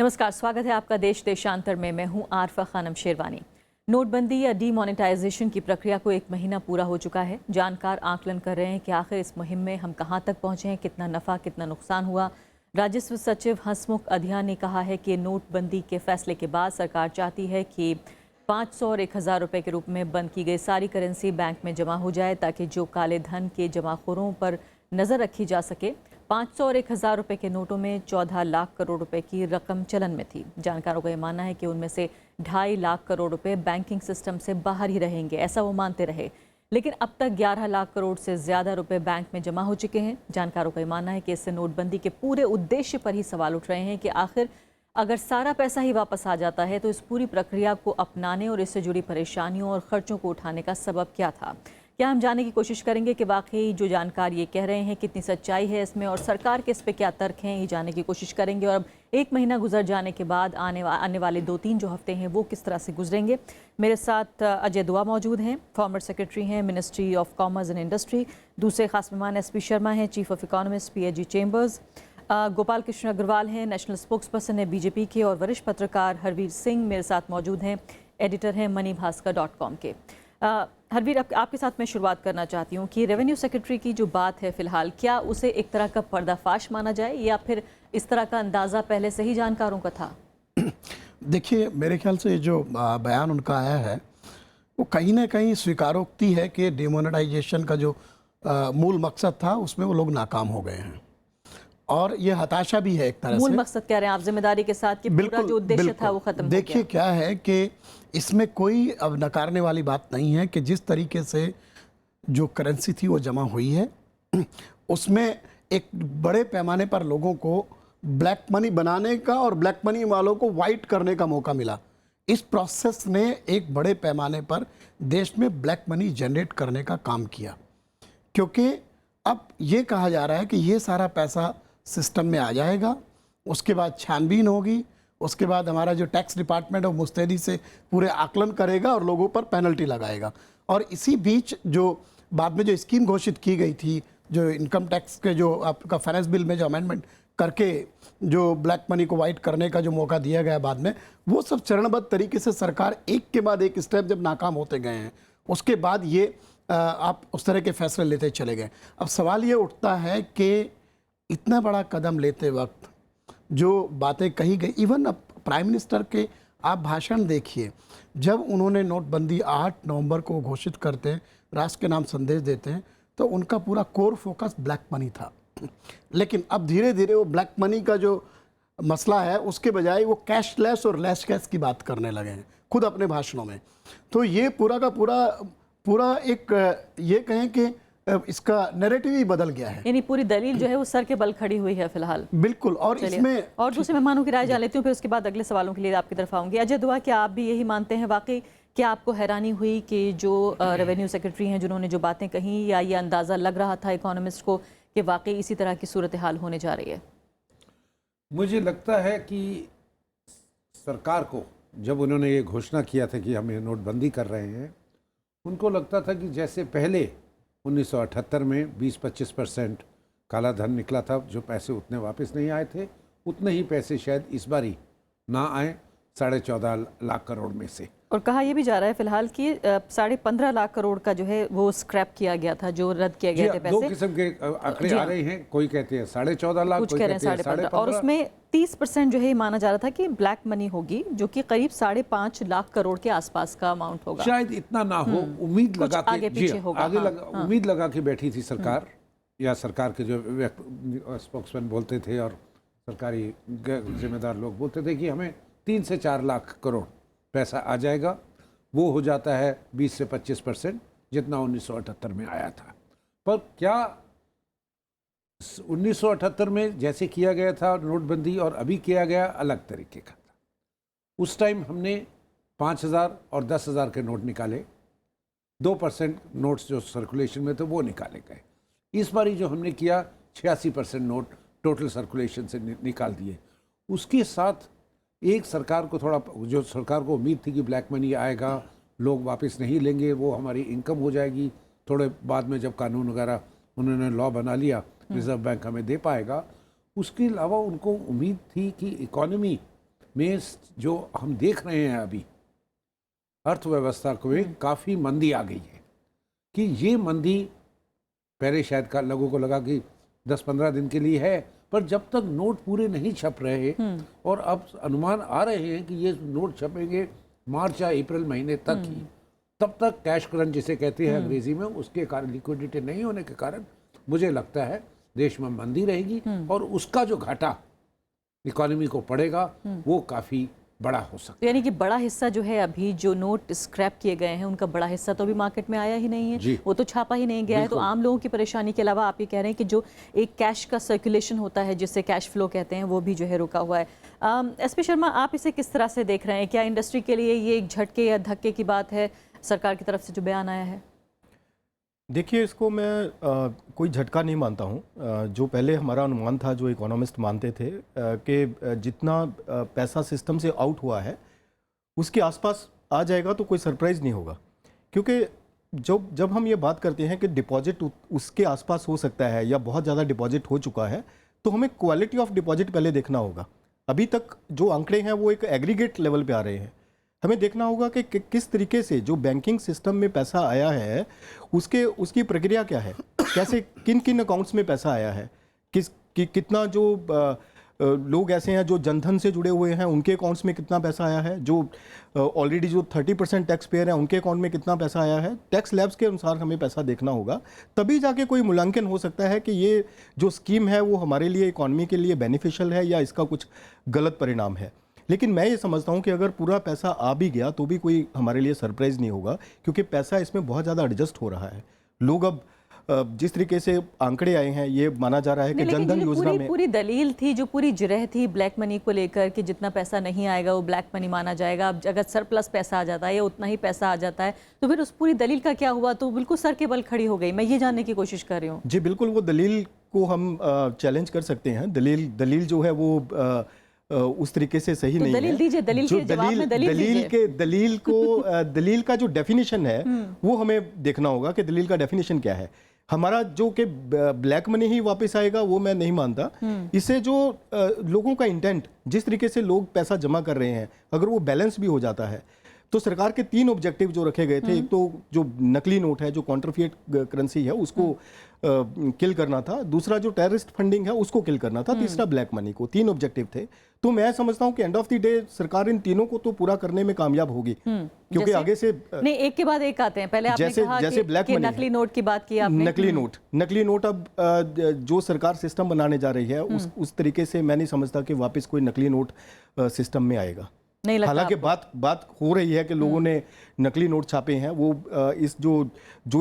नमस्कार, स्वागत है आपका देश देशांतर में। मैं हूं आरफा खानम शेरवानी। नोटबंदी या डीमोनेटाइजेशन की प्रक्रिया को 1 महीना पूरा हो चुका है। जानकार आकलन कर रहे हैं कि आखिर इस मुहिम में हम कहां तक पहुंचे हैं, कितना नफा कितना नुकसान हुआ। राजस्व सचिव हंसमुख अधिया ने कहा है कि नोटबंदी के फैसले के बाद सरकार चाहती है कि 500 और 1000 रुपये के रूप में बंद की गई सारी करेंसी बैंक में जमा हो जाए, ताकि जो काले धन के जमाखोरों पर नज़र रखी जा सके। 500 और 1000 रुपये के नोटों में 14 लाख करोड़ रुपए की रकम चलन में थी। जानकारों का यह मानना है कि उनमें से 2.5 लाख करोड़ रुपए बैंकिंग सिस्टम से बाहर ही रहेंगे, ऐसा वो मानते रहे। लेकिन अब तक 11 लाख करोड़ से ज़्यादा रुपए बैंक में जमा हो चुके हैं। जानकारों का यह मानना है कि इससे नोटबंदी के पूरे उद्देश्य पर ही सवाल उठ रहे हैं कि आखिर अगर सारा पैसा ही वापस आ जाता है तो इस पूरी प्रक्रिया को अपनाने और इससे जुड़ी परेशानियों और खर्चों को उठाने का सबब क्या था। क्या हम जानने की कोशिश करेंगे कि वाकई जो जानकार ये कह रहे हैं कितनी सच्चाई है इसमें, और सरकार के इस पे क्या तर्क हैं, ये जानने की कोशिश करेंगे। और अब 1 महीना गुजर जाने के बाद आने वाले 2-3 जो हफ्ते हैं वो किस तरह से गुजरेंगे। मेरे साथ अजय दुआ मौजूद हैं, फॉर्मर सेक्रेटरी हैं ministry of commerce and industry. दूसरे खास मेहमान SP शर्मा हैं, chief of economist PAG chambers. Gopal Krishna Agarwal हैं, नेशनल स्पोक्स पर्सन है BJP के। और वरिष्ठ पत्रकार हरवीर सिंह मेरे साथ मौजूद हैं, एडिटर हैं moneybhaskar.com के। हरवीर, आपके साथ मैं शुरुआत करना चाहती हूँ कि रेवेन्यू सेक्रेटरी की जो बात है फ़िलहाल, क्या उसे एक तरह का पर्दाफाश माना जाए या फिर इस तरह का अंदाज़ा पहले से ही जानकारों का था? देखिए, मेरे ख्याल से जो बयान उनका आया है वो कहीं ना कहीं स्वीकारोक्ति है कि डिमोनेटाइजेशन का जो मूल मकसद था उसमें वो लोग नाकाम हो गए हैं, और ये हताशा भी है एक तरह से। मूल मकसद कह रहे हैं आप जिम्मेदारी के साथ कि पूरा जो उद्देश्य था वो खत्म हो गया। देखिए, क्या है कि इसमें कोई अब नकारने वाली बात नहीं है कि जिस तरीके से जो करेंसी थी वो जमा हुई है उसमें एक बड़े पैमाने पर लोगों को ब्लैक मनी बनाने का और ब्लैक मनी वालों को वाइट करने का मौका मिला। इस प्रोसेस ने एक बड़े पैमाने पर देश में ब्लैक मनी जनरेट करने का काम किया, क्योंकि अब ये कहा जा रहा है कि ये सारा पैसा सिस्टम में आ जाएगा, उसके बाद छानबीन होगी, उसके बाद हमारा जो टैक्स डिपार्टमेंट है वो मुस्तैदी से पूरे आकलन करेगा और लोगों पर पेनल्टी लगाएगा। और इसी बीच जो बाद में जो स्कीम घोषित की गई थी, जो इनकम टैक्स के जो आपका फाइनेंस बिल में जो अमेंडमेंट करके जो ब्लैक मनी को वाइट करने का जो मौका दिया गया बाद में, वो सब चरणबद्ध तरीके से सरकार एक के बाद एक स्टेप जब नाकाम होते गए हैं, उसके बाद ये आप उस तरह के फैसले लेते चले गए। अब सवाल ये उठता है कि इतना बड़ा कदम लेते वक्त जो बातें कही गई, इवन अब प्राइम मिनिस्टर के आप भाषण देखिए, जब उन्होंने नोटबंदी 8 नवंबर को घोषित करते हैं, राष्ट्र के नाम संदेश देते हैं, तो उनका पूरा कोर फोकस ब्लैक मनी था। लेकिन अब धीरे धीरे वो ब्लैक मनी का जो मसला है उसके बजाय वो कैशलेस और लेस कैश की बात करने लगे हैं खुद अपने भाषणों में। तो ये पूरा का पूरा एक ये कहें कि इसका नैरेटिव ही बदल गया है, यानी पूरी दलील जो है वो सर के बल खड़ी हुई है फिलहाल। बिल्कुल। और इसमें और दूसरे मेहमानों की राय जान लेती हूँ, फिर उसके बाद अगले सवालों के लिए आपकी तरफ आऊंगी। अजय दुआ, क्या आप भी यही मानते हैं? वाकई क्या आपको हैरानी हुई कि जो रेवेन्यू सेक्रेटरी हैं जिन्होंने जो बातें कही, या ये अंदाज़ा लग रहा था इकोनॉमिस्ट को कि वाकई इसी तरह की सूरत हाल होने जा रही है? मुझे लगता है कि सरकार को जब उन्होंने ये घोषणा किया था कि हम ये नोटबंदी कर रहे हैं, उनको लगता था कि जैसे पहले 1978 में 20-25% काला धन निकला था, जो पैसे उतने वापस नहीं आए थे, उतने ही पैसे शायद इस बारी ना आए 14.5 लाख करोड़ में से। और कहा यह भी जा रहा है फिलहाल कि 15.5 लाख करोड़ का जो है वो स्क्रैप किया गया था, जो रद्द किया गया थे पैसे। 2 किस्म के आंकड़े आ रहे हैं, कोई कहते हैं 14.5 लाख, कुछ कह रहे हैं 15.5, और उसमें 30% जो है माना जा रहा था कि ब्लैक मनी होगी, जो कि करीब 5.5 लाख करोड़ के आसपास का अमाउंट होगा। शायद इतना ना हो, उम्मीद लगा के आगे पीछे होगा। उम्मीद लगा के बैठी थी सरकार, या सरकार के जो स्पोक्समैन बोलते थे और सरकारी जिम्मेदार लोग बोलते थे कि हमें 3 से 4 लाख करोड़ पैसा आ जाएगा। वो हो जाता है 20 से 25% जितना 1978 में आया था। पर क्या 1978 में जैसे किया गया था नोटबंदी और अभी किया गया अलग तरीके का था। उस टाइम हमने 5,000 और 10,000 के नोट निकाले, 2% नोट्स जो सर्कुलेशन में थे वो निकाले गए। इस बारी जो हमने किया 86% नोट टोटल सर्कुलेशन से निकाल दिए। उसके साथ एक सरकार को जो सरकार को उम्मीद थी कि ब्लैक मनी आएगा, लोग वापस नहीं लेंगे, वो हमारी इनकम हो जाएगी, थोड़े बाद में जब कानून वगैरह उन्होंने लॉ बना लिया, रिजर्व बैंक हमें दे पाएगा। उसके अलावा उनको उम्मीद थी कि इकॉनमी में जो हम देख रहे हैं अभी अर्थव्यवस्था को काफ़ी मंदी आ गई है कि ये मंदी पहले शायद का लोगों को लगा कि 10-15 दिन के लिए है, पर जब तक नोट पूरे नहीं छप रहे और अब अनुमान आ रहे हैं कि ये नोट छपेंगे मार्च या अप्रैल महीने तक ही, तब तक कैश क्रंच जिसे कहते हैं अंग्रेजी में, उसके कारण लिक्विडिटी नहीं होने के कारण मुझे लगता है देश में मंदी रहेगी और उसका जो घाटा इकोनॉमी को पड़ेगा वो काफ़ी बड़ा हो सकता है। यानी कि बड़ा हिस्सा जो है अभी जो नोट स्क्रैप किए गए हैं उनका बड़ा हिस्सा तो अभी मार्केट में आया ही नहीं है, वो तो छापा ही नहीं गया है। तो आम लोगों की परेशानी के अलावा आप ये कह रहे हैं कि जो एक कैश का सर्कुलेशन होता है जिससे कैश फ्लो कहते हैं वो भी जो है रुका हुआ है। एसपी शर्मा, आप इसे किस तरह से देख रहे हैं? क्या इंडस्ट्री के लिए ये एक झटके या धक्के की बात है सरकार की तरफ से जो बयान आया है? देखिए, इसको मैं कोई झटका नहीं मानता हूँ। जो पहले हमारा अनुमान था, जो इकोनॉमिस्ट मानते थे कि जितना पैसा सिस्टम से आउट हुआ है उसके आसपास आ जाएगा तो कोई सरप्राइज़ नहीं होगा, क्योंकि जब हम ये बात करते हैं कि डिपॉजिट उसके आसपास हो सकता है या बहुत ज़्यादा डिपॉजिट हो चुका है, तो हमें क्वालिटी ऑफ डिपॉजिट पहले देखना होगा। अभी तक जो आंकड़े हैं वो एक एग्रीगेट लेवल पे आ रहे हैं। हमें देखना होगा कि किस तरीके से जो बैंकिंग सिस्टम में पैसा आया है उसकी प्रक्रिया क्या है, कैसे किन किन अकाउंट्स में पैसा आया है, कितना जो लोग ऐसे हैं जो जनधन से जुड़े हुए हैं उनके अकाउंट्स में कितना पैसा आया है, जो ऑलरेडी जो 30% टैक्स पेयर हैं उनके अकाउंट में कितना पैसा आया है। टैक्स लैब्स के अनुसार हमें पैसा देखना होगा, तभी जाके कोई मूल्यांकन हो सकता है कि ये जो स्कीम है वो हमारे लिए इकॉनमी के लिए बेनिफिशियल है या इसका कुछ गलत परिणाम है। लेकिन मैं ये समझता हूँ कि अगर पूरा पैसा आ भी गया तो भी कोई हमारे लिए सरप्राइज़ नहीं होगा, क्योंकि पैसा इसमें बहुत ज़्यादा एडजस्ट हो रहा है। लोग अब जिस तरीके से आंकड़े आए हैं ये माना जा रहा है कि जनधन योजना में पूरी दलील थी, जो पूरी जिरह थी ब्लैक मनी को लेकर कि जितना पैसा नहीं आएगा वो ब्लैक मनी माना जाएगा। अब अगर सरप्लस पैसा आ जाता है या उतना ही पैसा आ जाता है तो फिर उस पूरी दलील का क्या हुआ? तो बिल्कुल सर के बल खड़ी हो गई। मैं ये जानने की कोशिश कर रही हूँ। जी बिल्कुल, वो दलील को हम चैलेंज कर सकते हैं। दलील जो है वो उस तरीके से सही तो नहीं दलील है। दीजिए, दलील के जवाब में दलील का जो डेफिनेशन है वो हमें देखना होगा कि दलील का डेफिनेशन क्या है। हमारा जो कि ब्लैक मनी ही वापस आएगा वो मैं नहीं मानता। इससे जो लोगों का इंटेंट, जिस तरीके से लोग पैसा जमा कर रहे हैं, अगर वो बैलेंस भी हो जाता है तो सरकार के 3 ऑब्जेक्टिव जो रखे गए थे, एक तो जो नकली नोट है, जो कॉन्ट्रफिएट करेंसी है उसको किल करना था, दूसरा जो टेररिस्ट फंडिंग है उसको किल करना था, तीसरा ब्लैक मनी को। 3 ऑब्जेक्टिव थे। तो मैं समझता हूं कि एंड ऑफ द डे सरकार इन तीनों को तो पूरा करने में कामयाब होगी, क्योंकि आगे से नहीं, एक के बाद एक आते हैं। पहले आपने कहा जैसे ब्लैक कि नकली नोट की बात की आपने। नकली नोट अब जो सरकार सिस्टम बनाने जा रही है उस तरीके से मैं नहीं समझता कि वापस कोई नकली नोट सिस्टम में आएगा। हालांकि बात हो रही है कि लोगों ने नकली नोट छापे हैं, वो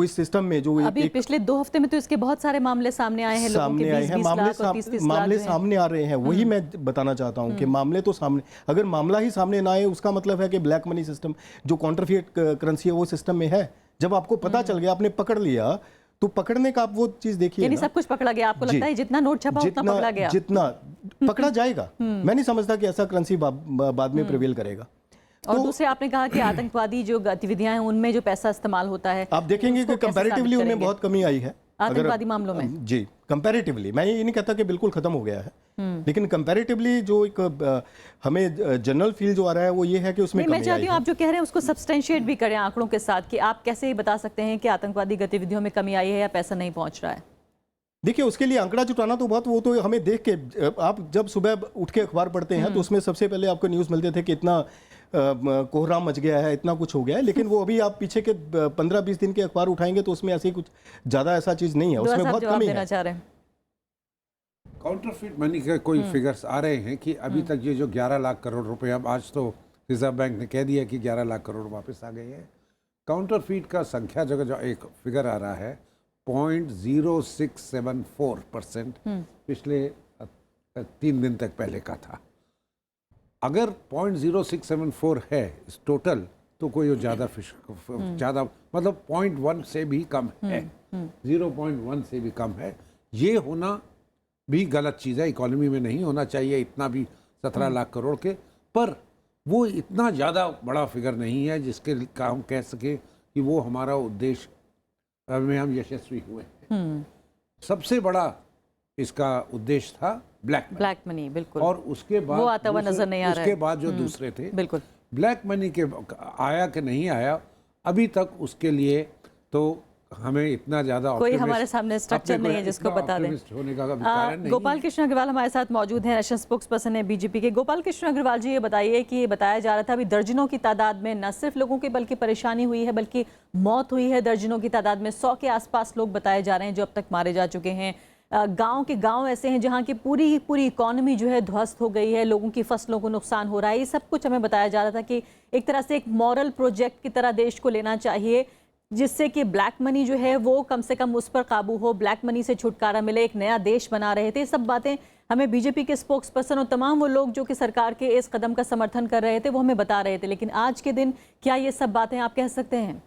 इस सिस्टम में जो अभी पिछले 2 हफ्ते में तो इसके बहुत सारे मामले सामने आए हैं, लोगों के 20-20 लाख और 30-30 लाख मामले सामने आ रहे हैं। वही मैं बताना चाहता हूं कि मामले तो सामने, अगर मामला ही सामने ना आए उसका मतलब है कि ब्लैक मनी सिस्टम, जो कॉन्ट्रफिएट करेंसी है वो सिस्टम में है। जब आपको पता चल गया, आपने पकड़ लिया, तो पकड़ने का आप वो चीज देखिए। यानी सब कुछ पकड़ा गया। आपको लगता है जितना नोट छपा उतना पकड़ा गया? जितना पकड़ा जाएगा। मैं नहीं समझता कि ऐसा करेंसी बाद में प्रिवेल करेगा। और दूसरे आपने कहा कि आतंकवादी जो गतिविधियां हैं उनमें जो पैसा इस्तेमाल होता है, आप देखेंगे कि कंपैरेटिवली उनमें बहुत कमी आई है आतंकवादी मामलों में। जी, कंपैरेटिवली, मैं ये नहीं कहता कि बिल्कुल खत्म हो गया है, लेकिन कंपैरेटिवली जो एक हमें जनरल फील जो आ रहा है वो ये है कि उसमें मैं चाहती हूँ आप जो कह रहे हैं उसको सब्सटेंशिएट भी करें आंकड़ों के साथ, कि आप कैसे बता सकते हैं कि आतंकवादी गतिविधियों में कमी आई है या पैसा नहीं पहुंच रहा है। देखिए, उसके लिए आंकड़ा जुटाना तो बहुत, वो तो हमें देख के, आप जब सुबह उठ के अखबार पढ़ते हैं तो उसमें सबसे पहले आपको न्यूज़ मिलते थे कि इतना कोहराम मच गया है, इतना कुछ हो गया है। लेकिन वो अभी आप पीछे के 15-20 दिन के अखबार उठाएंगे तो उसमें ऐसी कुछ ज़्यादा ऐसा चीज़ नहीं है, उसमें बहुत कमी है। काउंटरफीट मनी के कोई फिगर्स आ रहे हैं कि अभी तक ये जो 11 लाख करोड़ रुपए, अब आज तो रिजर्व बैंक ने कह दिया कि 11 लाख करोड़ वापस आ गए हैं। काउंटरफीट का संख्या जगह जो एक फिगर आ रहा है 0.0674% पिछले 3 दिन तक पहले का था। अगर 0.0674 है इस टोटल, तो कोई ज़्यादा मतलब 0.1 से भी कम है, 0.1 से भी कम है। ये होना भी गलत चीज़ है, इकोनॉमी में नहीं होना चाहिए इतना भी 17 लाख करोड़ के, पर वो इतना ज़्यादा बड़ा फिगर नहीं है जिसके का हम कह सके कि वो हमारा उद्देश्य में हम यशस्वी हुए हैं। सबसे बड़ा इसका उद्देश्य था ब्लैक मनी, बिल्कुल। और उसके बाद वो आता हुआ नजर नहीं आ रहा है। उसके बाद जो दूसरे थे, बिल्कुल। ब्लैक मनी के आया कि नहीं आया अभी तक उसके लिए तो हमें इतना ज्यादा कोई optimist- हमारे सामने स्ट्रक्चर अपने को नहीं है जिसको इतना बता दें। optimist होने का कारण नहीं गोपाल है। कृष्ण अग्रवाल हमारे साथ मौजूद हैं, नेशनल स्पोक्स पर्सन है बीजेपी के। गोपाल कृष्ण अग्रवाल जी, ये बताइए कि ये बताया जा रहा था अभी दर्जनों की तादाद में न सिर्फ लोगों की बल्कि परेशानी हुई है बल्कि मौत हुई है। दर्जनों की तादाद में 100 के आसपास लोग बताए जा रहे हैं जो अब तक मारे जा चुके हैं। गांव के गांव ऐसे हैं जहां की पूरी इकॉनमी जो है ध्वस्त हो गई है, लोगों की फसलों को नुकसान हो रहा है। ये सब कुछ हमें बताया जा रहा था कि एक तरह से एक मॉरल प्रोजेक्ट की तरह देश को लेना चाहिए जिससे कि ब्लैक मनी जो है वो कम से कम उस पर काबू हो, ब्लैक मनी से छुटकारा मिले, एक नया देश बना रहे थे। ये सब बातें हमें बीजेपी के स्पोक्स पर्सन और तमाम वो लोग जो कि सरकार के इस कदम का समर्थन कर रहे थे वो हमें बता रहे थे। लेकिन आज के दिन क्या ये सब बातें आप कह सकते हैं?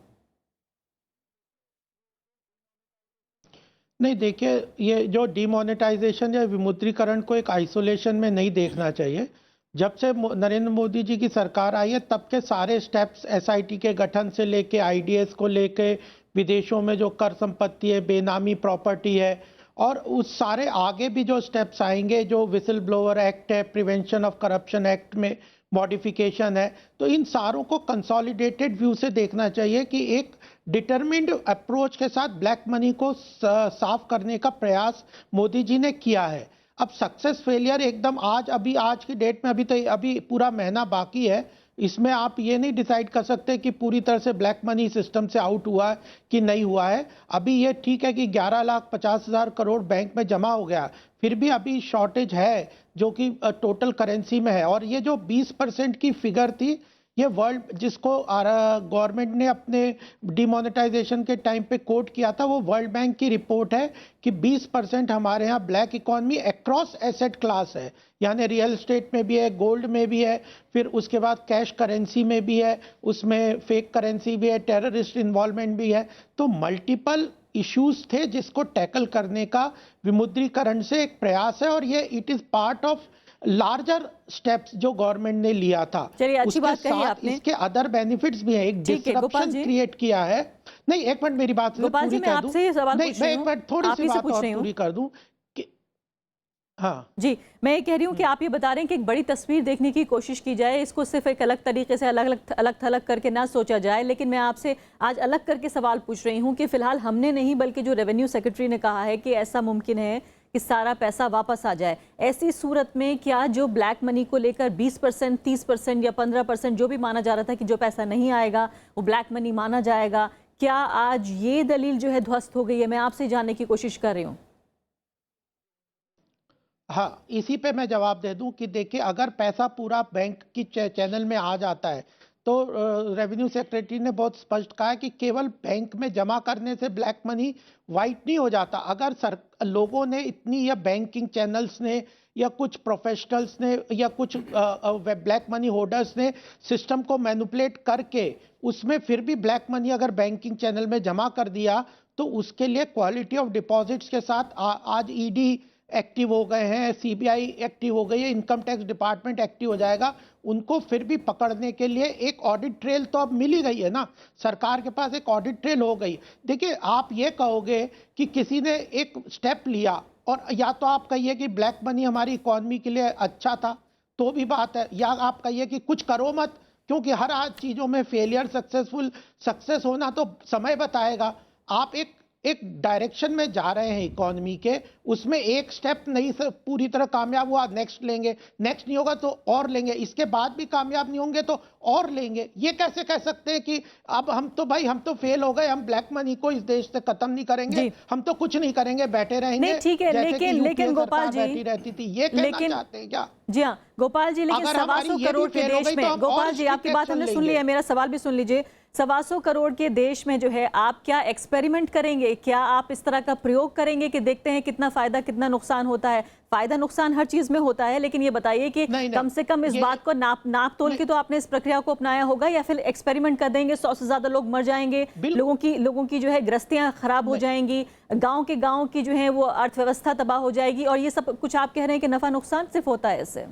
नहीं, देखिए, ये जो डिमोनेटाइजेशन या विमुद्रीकरण को एक आइसोलेशन में नहीं देखना चाहिए। जब से नरेंद्र मोदी जी की सरकार आई है तब के सारे स्टेप्स, एसआईटी के गठन से लेके आईडीएस को लेके, विदेशों में जो कर संपत्ति है, बेनामी प्रॉपर्टी है, और उस सारे आगे भी जो स्टेप्स आएंगे, जो विसल ब्लोअर एक्ट है, प्रिवेंशन ऑफ करप्शन एक्ट में मॉडिफिकेशन है, तो इन सारों को कंसोलिडेटेड व्यू से देखना चाहिए कि एक डिटरमिन्ड अप्रोच के साथ ब्लैक मनी को साफ करने का प्रयास मोदी जी ने किया है। अब सक्सेस फेलियर एकदम आज की डेट में अभी पूरा महीना बाकी है, इसमें आप ये नहीं डिसाइड कर सकते कि पूरी तरह से ब्लैक मनी सिस्टम से आउट हुआ है कि नहीं हुआ है। अभी ये ठीक है कि 11,50,000 करोड़ बैंक में जमा हो गया, फिर भी अभी शॉर्टेज है जो कि टोटल करेंसी में है। और ये जो 20% की फिगर थी, ये वर्ल्ड, जिसको गवर्नमेंट ने अपने डिमोनेटाइजेशन के टाइम पे कोट किया था, वो वर्ल्ड बैंक की रिपोर्ट है कि 20% हमारे यहाँ black economy across asset class है, यानी रियल एस्टेट में भी है, गोल्ड में भी है, फिर उसके बाद कैश करेंसी में भी है, उसमें फेक करेंसी भी है, टेररिस्ट इन्वॉल्वमेंट भी है। तो मल्टीपल इश्यूज थे जिसको टैकल करने का विमुद्रीकरण से एक प्रयास है, और ये it is part of larger steps जो गवर्नमेंट ने लिया था। चलिए, अच्छी उसके बात कही साथ आपने। इसके अदर बेनिफिट्स भी हैं। एक ठीक है, गोपाल डिसरप्शन जी। क्रिएट किया है। नहीं, एक मिनट, मेरी बात गोपाल जी, मैं पूरी कर दूं। आपसे ये सवाल नहीं, पूछ मैं रही एक हूँ, मिनट थोड़ी आप सी ही से बात पूछ और रही हूँ। पूरी कर दूं कि हाँ जी, मैं ये कह रही हूँ कि आप ये बता रहे हैं कि एक बड़ी तस्वीर देखने की कोशिश की जाए, इसको सिर्फ एक अलग तरीके से अलग थलग करके ना सोचा जाए। लेकिन मैं आपसे आज अलग करके सवाल पूछ रही हूँ कि फिलहाल हमने नहीं बल्कि जो रेवेन्यू सेक्रेटरी ने कहा है कि ऐसा मुमकिन है कि सारा पैसा वापस आ जाए। ऐसी सूरत में क्या जो ब्लैक मनी को लेकर 20%, 30% या 15% जो भी माना जा रहा था कि जो पैसा नहीं आएगा वो ब्लैक मनी माना जाएगा, क्या आज ये दलील जो है ध्वस्त हो गई है? मैं आपसे जानने की कोशिश कर रही हूँ। हाँ, इसी पे मैं जवाब दे दूं कि देखिए, अगर पैसा पूरा बैंक की चैनल में आ जाता है तो रेवेन्यू सेक्रेटरी ने बहुत स्पष्ट कहा है कि केवल बैंक में जमा करने से ब्लैक मनी वाइट नहीं हो जाता। अगर लोगों ने इतनी, या बैंकिंग चैनल्स ने, या कुछ प्रोफेशनल्स ने, या कुछ ब्लैक मनी होल्डर्स ने सिस्टम को मैनिपुलेट करके उसमें फिर भी ब्लैक मनी अगर बैंकिंग चैनल में जमा कर दिया, तो उसके लिए क्वालिटी ऑफ डिपॉजिट्स के साथ आज ईडी एक्टिव हो गए हैं, सीबीआई एक्टिव हो गई है, इनकम टैक्स डिपार्टमेंट एक्टिव हो जाएगा। उनको फिर भी पकड़ने के लिए एक ऑडिट ट्रेल तो अब मिल ही गई है ना, सरकार के पास एक ऑडिट ट्रेल हो गई। देखिए, आप ये कहोगे कि किसी ने एक स्टेप लिया, और या तो आप कहिए कि ब्लैक मनी हमारी इकॉनमी के लिए अच्छा था, तो भी बात है, या आप कहिए कि कुछ करो मत, क्योंकि हर आज चीज़ों में फेलियर सक्सेस होना तो समय बताएगा। आप एक डायरेक्शन में जा रहे हैं इकोनॉमी के, उसमें एक स्टेप नहीं पूरी तरह कामयाब हुआ, नेक्स्ट लेंगे, नेक्स्ट नहीं होगा तो और लेंगे, इसके बाद भी कामयाब नहीं होंगे तो और लेंगे। ये कैसे कह सकते हैं कि अब हम तो फेल हो गए, हम ब्लैक मनी को इस देश से खत्म नहीं करेंगे, हम तो कुछ नहीं करेंगे, बैठे रहेंगे। नहीं, ठीक है, लेकिन गोपाल जी बैठी रहती थी, ये कहना चाहते हैं क्या? जी हाँ गोपाल जी, लेकिन 125 करोड़ के देश में, गोपाल जी आपकी बात हमने सुन ली है, मेरा सवाल भी सुन लीजिए। 125 करोड़ के देश में जो है आप क्या एक्सपेरिमेंट करेंगे? क्या आप इस तरह का प्रयोग करेंगे कि देखते हैं कितना फायदा कितना नुकसान होता है? फायदा नुकसान हर चीज में होता है, लेकिन ये बताइए कि कम से कम इस बात को नाप तोल के तो आपने इस प्रक्रिया को अपनाया होगा, या फिर एक्सपेरिमेंट कर देंगे, 100 से ज्यादा लोग मर जाएंगे, लोगों की जो है गृहस्थियां खराब हो जाएंगी, गांव की जो है वो अर्थव्यवस्था तबाह हो जाएगी, और ये सब कुछ आप कह रहे हैं कि नफा नुकसान सिर्फ होता है इससे?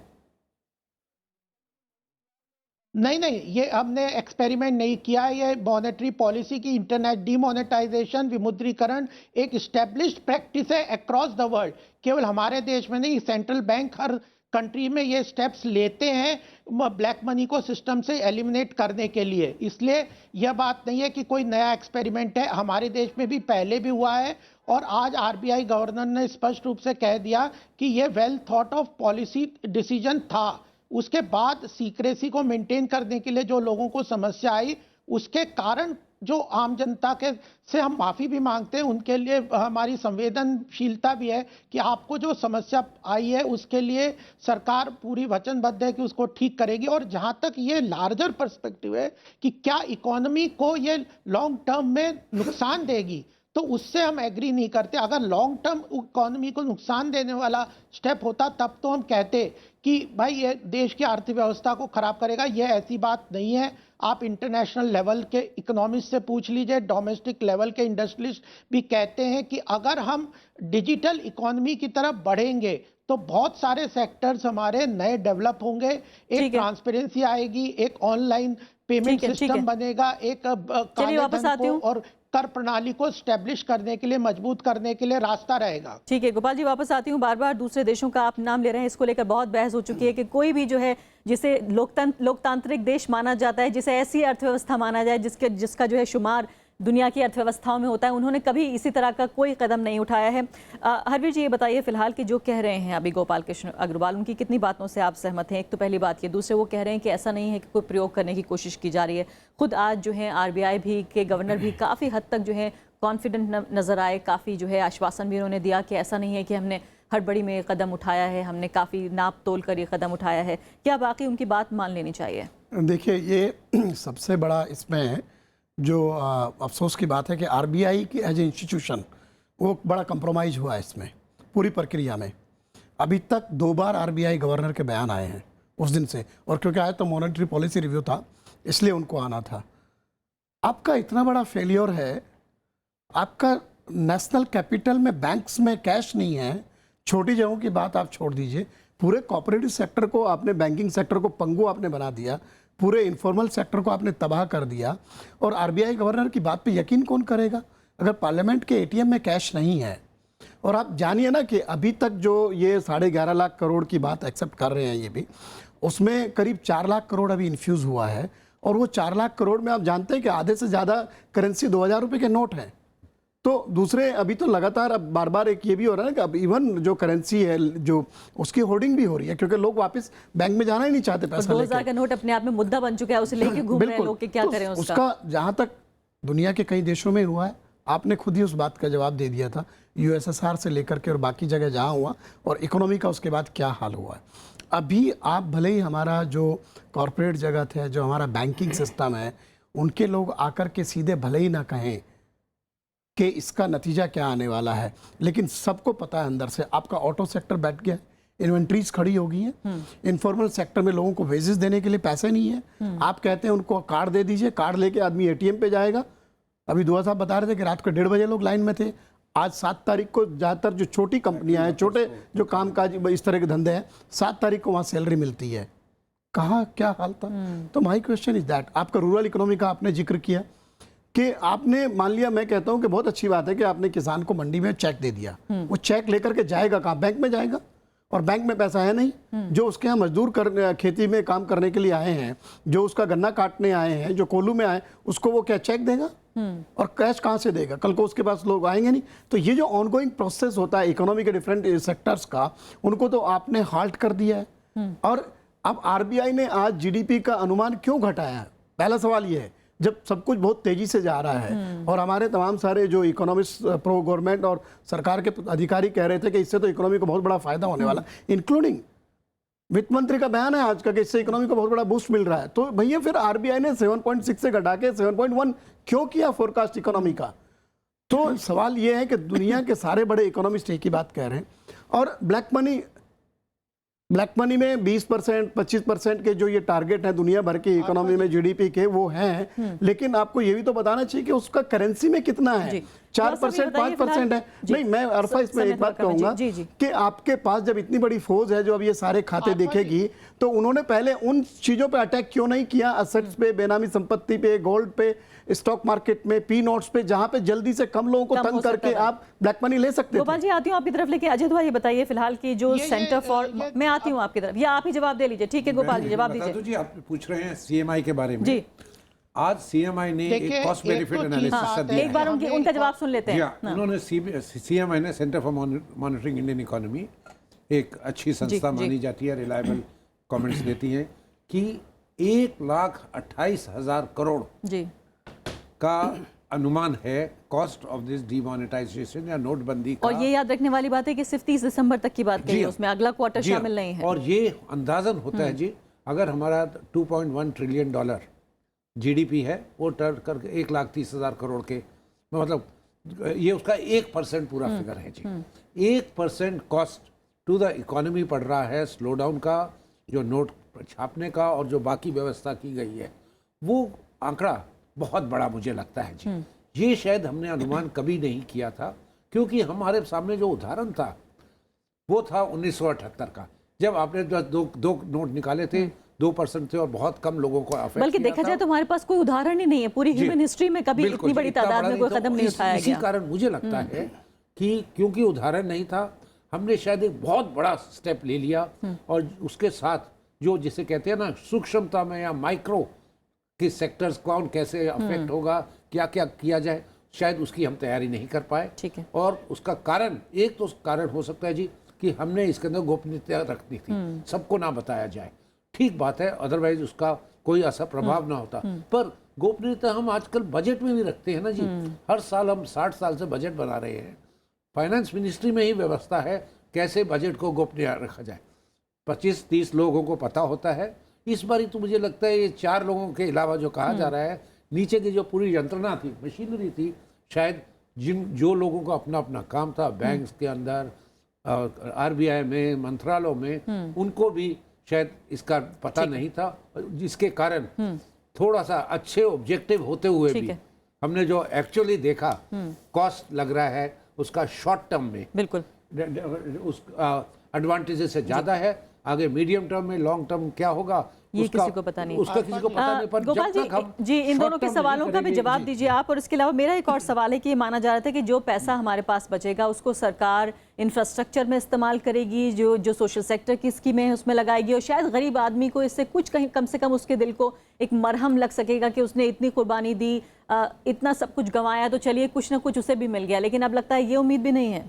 नहीं नहीं, ये हमने एक्सपेरिमेंट नहीं किया है। ये मॉनेटरी पॉलिसी की इंटरनेट डिमोनेटाइजेशन, विमुद्रीकरण एक स्टैब्लिश्ड प्रैक्टिस है अक्रॉस द वर्ल्ड। केवल हमारे देश में नहीं, सेंट्रल बैंक हर कंट्री में ये स्टेप्स लेते हैं ब्लैक मनी को सिस्टम से एलिमिनेट करने के लिए। इसलिए यह बात नहीं है कि कोई नया एक्सपेरिमेंट है, हमारे देश में भी पहले भी हुआ है। और आज आरबीआई गवर्नर ने स्पष्ट रूप से कह दिया कि ये well thought of policy decision था। उसके बाद सीक्रेसी को मेंटेन करने के लिए जो लोगों को समस्या आई, उसके कारण जो आम जनता के से हम माफ़ी भी मांगते हैं, उनके लिए हमारी संवेदनशीलता भी है कि आपको जो समस्या आई है उसके लिए सरकार पूरी वचनबद्ध है कि उसको ठीक करेगी। और जहां तक ये लार्जर पर्सपेक्टिव है कि क्या इकोनॉमी को ये लॉन्ग टर्म में नुकसान देगी, तो उससे हम एग्री नहीं करते। अगर लॉन्ग टर्म इकोनॉमी को नुकसान देने वाला स्टेप होता तब तो हम कहते कि भाई ये देश की अर्थव्यवस्था को खराब करेगा। ये ऐसी बात नहीं है। आप इंटरनेशनल लेवल के इकोनॉमिस्ट से पूछ लीजिए, डोमेस्टिक लेवल के इंडस्ट्रियलिस्ट भी कहते हैं कि अगर हम डिजिटल इकोनॉमी की तरफ बढ़ेंगे तो बहुत सारे सेक्टर्स हमारे नए डेवलप होंगे, एक ट्रांसपेरेंसी आएगी, एक ऑनलाइन पेमेंट सिस्टम बनेगा, एक काले धन को और कर प्रणाली को स्टैब्लिश करने के लिए, मजबूत करने के लिए रास्ता रहेगा। ठीक है गोपाल जी, वापस आती हूँ। बार बार दूसरे देशों का आप नाम ले रहे हैं, इसको लेकर बहुत बहस हो चुकी है कि कोई भी जो है जिसे लोकतांत्रिक देश माना जाता है, जिसे ऐसी अर्थव्यवस्था माना जाए जिसका जो है शुमार दुनिया की अर्थव्यवस्थाओं में होता है, उन्होंने कभी इसी तरह का कोई कदम नहीं उठाया है। हरवीर जी, ये बताइए फिलहाल कि जो कह रहे हैं अभी गोपाल कृष्ण अग्रवाल, उनकी कितनी बातों से आप सहमत हैं? एक तो पहली बात ये, दूसरे वो कह रहे हैं कि ऐसा नहीं है कि कोई प्रयोग करने की कोशिश की जा रही है। खुद आज जो है आरबीआई भी के गवर्नर भी काफ़ी हद तक जो है कॉन्फिडेंट नज़र आए, काफ़ी जो है आश्वासन भी उन्होंने दिया कि ऐसा नहीं है कि हमने हड़बड़ी में कदम उठाया है, हमने काफ़ी नाप तोल कर ये कदम उठाया है। क्या बाकी उनकी बात मान लेनी चाहिए? देखिए, ये सबसे बड़ा इसमें जो अफसोस की बात है कि आरबीआई की एज ए इंस्टीट्यूशन वो बड़ा कंप्रोमाइज़ हुआ है इसमें पूरी प्रक्रिया में। अभी तक 2 बार आरबीआई गवर्नर के बयान आए हैं उस दिन से, और क्योंकि आया तो मॉनेटरी पॉलिसी रिव्यू था इसलिए उनको आना था। आपका इतना बड़ा फेलियर है, आपका नेशनल कैपिटल में बैंक्स में कैश नहीं है। छोटी जगहों की बात आप छोड़ दीजिए, पूरे कॉपरेटिव सेक्टर को आपने, बैंकिंग सेक्टर को पंगु आपने बना दिया, पूरे इनफॉर्मल सेक्टर को आपने तबाह कर दिया। और आरबीआई गवर्नर की बात पे यकीन कौन करेगा अगर पार्लियामेंट के एटीएम में कैश नहीं है? और आप जानिए ना कि अभी तक जो ये 11.5 लाख करोड़ की बात एक्सेप्ट कर रहे हैं, ये भी उसमें करीब 4 लाख करोड़ अभी इन्फ्यूज़ हुआ है। और वो 4 लाख करोड़ में आप जानते हैं कि आधे से ज़्यादा करेंसी 2000 रुपये के नोट हैं। तो दूसरे अभी तो लगातार अब बार बार एक ये भी हो रहा है ना कि अब इवन जो करेंसी है जो उसकी होर्डिंग भी हो रही है, क्योंकि लोग वापस बैंक में जाना ही नहीं चाहते पैसा लेके। 2000 का नोट अपने आप में मुद्दा बन चुका है, उसे लेके घूम रहे हैं लोग कि क्या तो करें उसका जहाँ तक दुनिया के कई देशों में हुआ है, आपने खुद ही उस बात का जवाब दे दिया था, यूएसएसआर से लेकर के और बाकी जगह जहाँ हुआ, और इकोनॉमी का उसके बाद क्या हाल हुआ है। अभी आप भले ही हमारा जो कॉरपोरेट जगत है, जो हमारा बैंकिंग सिस्टम है, उनके लोग आकर के सीधे भले ही ना कहें कि इसका नतीजा क्या आने वाला है, लेकिन सबको पता है अंदर से। आपका ऑटो सेक्टर बैठ गया है, इन्वेंट्रीज खड़ी हो गई हैं, इनफॉर्मल सेक्टर में लोगों को वेजेस देने के लिए पैसे नहीं है। आप कहते हैं उनको कार्ड दे दीजिए, कार्ड लेके आदमी एटीएम पे जाएगा। अभी दुआ साहब बता रहे थे कि रात को 1:30 बजे लोग लाइन में थे। आज 7 तारीख को ज़्यादातर जो छोटी कंपनियां हैं, छोटे जो कामकाज इस तरह के धंधे हैं, 7 तारीख को वहाँ सैलरी मिलती है। कहाँ क्या हाल था? तो माई क्वेश्चन इज दैट, आपका रूरल इकोनॉमी का आपने जिक्र किया कि आपने मान लिया, मैं कहता हूं कि बहुत अच्छी बात है कि आपने किसान को मंडी में चेक दे दिया, वो चेक लेकर के जाएगा कहाँ? बैंक में जाएगा, और बैंक में पैसा है नहीं। जो उसके यहाँ मजदूर खेती में काम करने के लिए आए हैं, जो उसका गन्ना काटने आए हैं, जो कोल्हू में आए, उसको वो क्या चेक देगा? और कैश कहाँ से देगा? कल को उसके पास लोग आएंगे नहीं। तो ये जो ऑनगोइंग प्रोसेस होता है इकोनॉमी के डिफरेंट सेक्टर्स का, उनको तो आपने हाल्ट कर दिया है। और अब आरबीआई ने आज जीडीपी का अनुमान क्यों घटाया? पहला सवाल ये है, जब सब कुछ बहुत तेजी से जा रहा है और हमारे तमाम सारे जो इकोनॉमिस्ट, प्रो गवर्नमेंट और सरकार के अधिकारी कह रहे थे कि इससे तो इकोनॉमी को बहुत बड़ा फायदा होने वाला, इंक्लूडिंग वित्त मंत्री का बयान है आज का कि इससे इकोनॉमी को बहुत बड़ा बूस्ट मिल रहा है। तो भैया फिर आरबीआई ने 7.6 से घटा के 7.1 क्यों किया फोरकास्ट इकोनॉमी का? तो सवाल ये है कि दुनिया के सारे बड़े इकोनॉमिस्ट एक ही बात कह रहे हैं। और ब्लैक मनी में 20%, 25% के जो ये टारगेट है दुनिया भर की इकोनॉमी में जीडीपी के, वो हैं। लेकिन आपको ये भी तो बताना चाहिए कि उसका करेंसी में कितना है। 4% 5% है। नहीं, मैं अरफा इसमें एक बात कहूंगा कि आपके पास जब इतनी बड़ी फौज है जो अब ये सारे खाते देखेगी, तो उन्होंने पहले उन चीजों पे अटैक क्यों नहीं किया, असेट्स पे, बेनामी संपत्ति पे, गोल्ड पे, स्टॉक मार्केट में, पी नोट्स पे, जहां पे जल्दी से कम लोगों को तंग करके आप ब्लैक मनी ले सकते थे। गोपाल जी आती हूँ आपकी तरफ, लेकिन अजय ये बताइए फिलहाल की जो सेंटर फॉर, मैं आती हूँ आपकी तरफ, या आप ही जवाब दे लीजिए। ठीक है गोपाल जी, जवाब दीजिए जी। आप पूछ रहे हैं सीएमआई के बारे में जी। आज सीएमआई ने एक कॉस्ट बेनिफिट एनालिसिस दिया। एक बार उनका जवाब सुन लेते हैं। उन्होंने सीएमआई ने, centre for monitoring Indian economy, एक अच्छी संस्था मानी जाती है, रिलायबल कमेंट्स देती है कि 1,28,000 करोड़ जी का अनुमान है कॉस्ट ऑफ दिस डिमोनेटाइजेशन या नोटबंदी का। और ये याद रखने वाली बात है कि सिर्फ 30 दिसंबर तक की बात कही है, उसमें अगला क्वार्टर शामिल नहीं है। और ये अंदाजन होता है जी, अगर हमारा 2.1 ट्रिलियन डॉलर जीडीपी है, वो टर्न करके 1,30,000 करोड़ के, मतलब ये उसका 1% पूरा फिगर है जी। 1% कॉस्ट टू द इकोनॉमी पड़ रहा है स्लो डाउन का, जो नोट छापने का और जो बाकी व्यवस्था की गई है, वो आंकड़ा बहुत बड़ा मुझे लगता है जी। ये शायद हमने अनुमान कभी नहीं किया था, क्योंकि हमारे सामने जो उदाहरण था वो था 1978 का, जब आपने दो नोट निकाले थे, 2% थे और बहुत कम लोगों को अफेक्ट, बल्कि देखा जाए तो हमारे पास कोई उदाहरण ही नहीं है पूरी ह्यूमन हिस्ट्री में, कभी इतनी बड़ी तादाद में कोई कदम नहीं उठाया गया। इसी कारण मुझे लगता है कि क्योंकि उदाहरण नहीं था, हमने शायद एक बहुत बड़ा स्टेप ले लिया, और उसके साथ जो जिसे कहते हैं ना सूक्ष्मता में या माइक्रो कि सेक्टर्स कौन कैसे अफेक्ट होगा, क्या क्या किया जाए, शायद उसकी हम तैयारी नहीं कर पाए। ठीक है। और उसका कारण, एक तो कारण हो सकता है जी कि हमने इसके अंदर गोपनीयता रखनी थी, सबको ना बताया जाए, ठीक बात है, अदरवाइज उसका कोई असर प्रभाव ना होता। पर गोपनीयता हम आजकल बजट में भी रखते हैं ना जी। हर साल हम 60 साल से बजट बना रहे हैं, फाइनेंस मिनिस्ट्री में ही व्यवस्था है कैसे बजट को गोपनीय रखा जाए। 25-30 लोगों को पता होता है। इस बार तो मुझे लगता है ये 4 लोगों के अलावा जो कहा जा रहा है, नीचे की जो पूरी यंत्रणा थी, मशीनरी थी, शायद जो लोगों को अपना अपना काम था, बैंक्स के अंदर, आरबीआई में, मंत्रालयों में, उनको भी शायद इसका पता नहीं था, जिसके कारण थोड़ा सा अच्छे ऑब्जेक्टिव होते हुए भी हमने जो एक्चुअली देखा कॉस्ट लग रहा है उसका शॉर्ट टर्म में बिल्कुल उस एडवांटेजेस से ज्यादा है। आगे मीडियम टर्म में, लॉन्ग टर्म क्या होगा ये किसी को पता नहीं, उसका किसी को पता नहीं। पर गोपाल जी इन दोनों के सवालों का भी जवाब दीजिए आप। और इसके अलावा मेरा एक और सवाल है कि ये माना जा रहा था कि जो पैसा हमारे पास बचेगा उसको सरकार इंफ्रास्ट्रक्चर में इस्तेमाल करेगी, जो सोशल सेक्टर की स्कीमें हैं उसमें लगाएगी, और शायद गरीब आदमी को इससे कुछ कहीं कम से कम उसके दिल को एक मरहम लग सकेगा कि उसने इतनी कुर्बानी दी, इतना सब कुछ गंवाया, तो चलिए कुछ ना कुछ उसे भी मिल गया। लेकिन अब लगता है ये उम्मीद भी नहीं है।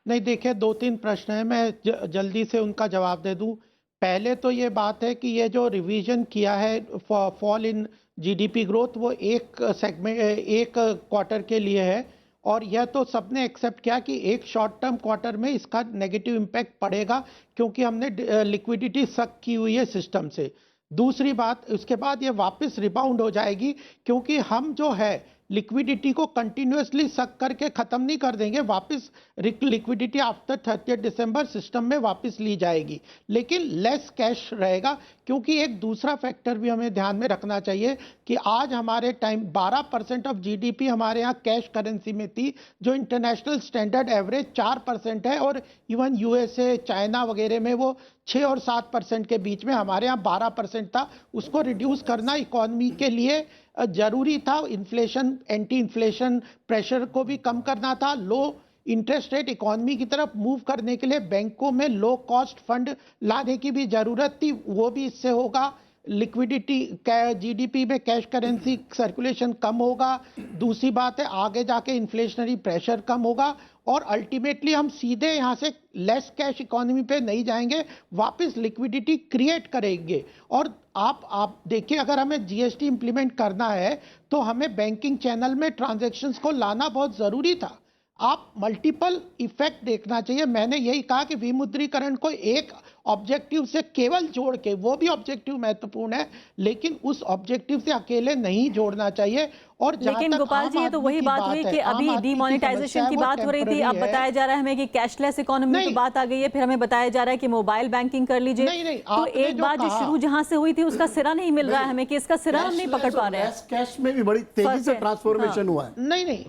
नहीं, देखिए 2-3 प्रश्न है, मैं जल्दी से उनका जवाब दे दूं। पहले तो ये बात है कि ये जो रिवीजन किया है फॉल इन जीडीपी ग्रोथ, वो एक सेगमेंट, एक क्वार्टर के लिए है, और यह तो सबने एक्सेप्ट किया कि एक शॉर्ट टर्म क्वार्टर में इसका नेगेटिव इम्पैक्ट पड़ेगा, क्योंकि हमने लिक्विडिटी सक की हुई है सिस्टम से। दूसरी बात, उसके बाद ये वापस रिबाउंड हो जाएगी, क्योंकि हम जो है लिक्विडिटी को कंटिन्यूसली सक करके खत्म नहीं कर देंगे, वापस लिक्विडिटी आफ्टर 30 दिसंबर सिस्टम में वापस ली जाएगी, लेकिन लेस कैश रहेगा। क्योंकि एक दूसरा फैक्टर भी हमें ध्यान में रखना चाहिए कि आज हमारे टाइम 12% ऑफ जीडीपी हमारे यहाँ कैश करेंसी में थी, जो इंटरनेशनल स्टैंडर्ड एवरेज 4% है, और इवन यूएसए, चाइना वगैरह में वो 6 और 7% के बीच में, हमारे यहाँ 12% था। उसको रिड्यूस करना इकोनॉमी के लिए जरूरी था, इन्फ्लेशन, एंटी इन्फ्लेशन प्रेशर को भी कम करना था, लो इंटरेस्ट रेट इकोनॉमी की तरफ मूव करने के लिए बैंकों में लो कॉस्ट फंड लाने की भी जरूरत थी, वो भी इससे होगा। लिक्विडिटी, जीडीपी में कैश करेंसी सर्कुलेशन कम होगा। दूसरी बात है, आगे जाके इन्फ्लेशनरी प्रेशर कम होगा, और अल्टीमेटली हम सीधे यहाँ से लेस कैश इकोनॉमी पे नहीं जाएंगे, वापस लिक्विडिटी क्रिएट करेंगे। और आप देखिए, अगर हमें जीएसटी इंप्लीमेंट करना है तो हमें बैंकिंग चैनल में ट्रांजैक्शंस को लाना बहुत ज़रूरी था। आप मल्टीपल इफेक्ट देखना चाहिए। मैंने यही कहा कि विमुद्रीकरण को एक ऑब्जेक्टिव से केवल जोड़ के, वो भी ऑब्जेक्टिव महत्वपूर्ण है लेकिन उस ऑब्जेक्टिव से अकेले नहीं जोड़ना चाहिए। और जहां लेकिन तक गोपाल जी, ये तो आम वही आदमी बात हुई है, कि आम अभी आदमी की डीमोनेटाइजेशन समस्या की है, वो बात हो रही थी, अब temporary है। बताया जा रहा है हमें कि कैशलेस इकोनॉमी की नहीं। बात आ गई है, फिर हमें बताया जा रहा है कि मोबाइल बैंकिंग कर लीजिए। नहीं, तो आपने एक जो बात जो कहा- शुरू जहां से हुई थी उसका सिरा नहीं मिल रहा है हमें, कि इसका सिरा हम नहीं पकड़ पा रहे हैं। कैश में भी बड़ी तेजी फर्क से है। ट्रांसफॉर्मेशन हुआ है। नहीं,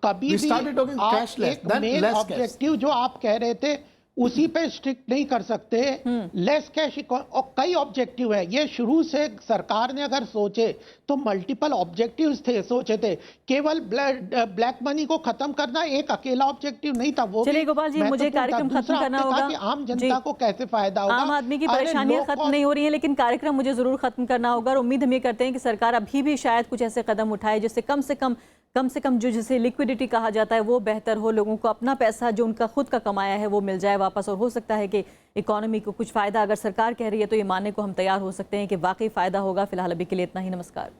कभी We भी started talking आप cashless, एक then main less cash. Objective जो आप कह रहे थे उसी पे स्ट्रिक्ट नहीं कर सकते। लेस कैश और कई ऑब्जेक्टिव है, ये शुरू से सरकार ने अगर सोचे तो मल्टीपल ऑब्जेक्टिव्स थे, सोचे थे। केवल ब्लैक मनी को खत्म करना एक अकेला ऑब्जेक्टिव नहीं था, वो चलिए भी गोपाल जी, मुझे महत्वपूर्ण था। कार्यक्रम खत्म दूसरा करना आपने कहा होगा कि आम जी। जनता को कैसे फायदा होगा। आम आदमी की अरे परेशानियां low खत्म cost- नहीं हो रही हैं, लेकिन कार्यक्रम मुझे जरूर खत्म करना होगा और उम्मीद हम ये करते हैं कि सरकार अभी भी शायद कुछ ऐसे कदम उठाए जिससे कम से कम जो जिसे लिक्विडिटी कहा जाता है वो बेहतर हो, लोगों को अपना पैसा जो उनका खुद का कमाया है वो मिल जाए वापस, और हो सकता है कि इकोनॉमी को कुछ फायदा, अगर सरकार कह रही है तो ये मानने को हम तैयार हो सकते हैं कि वाकई फायदा होगा। फिलहाल अभी के लिए इतना ही, नमस्कार।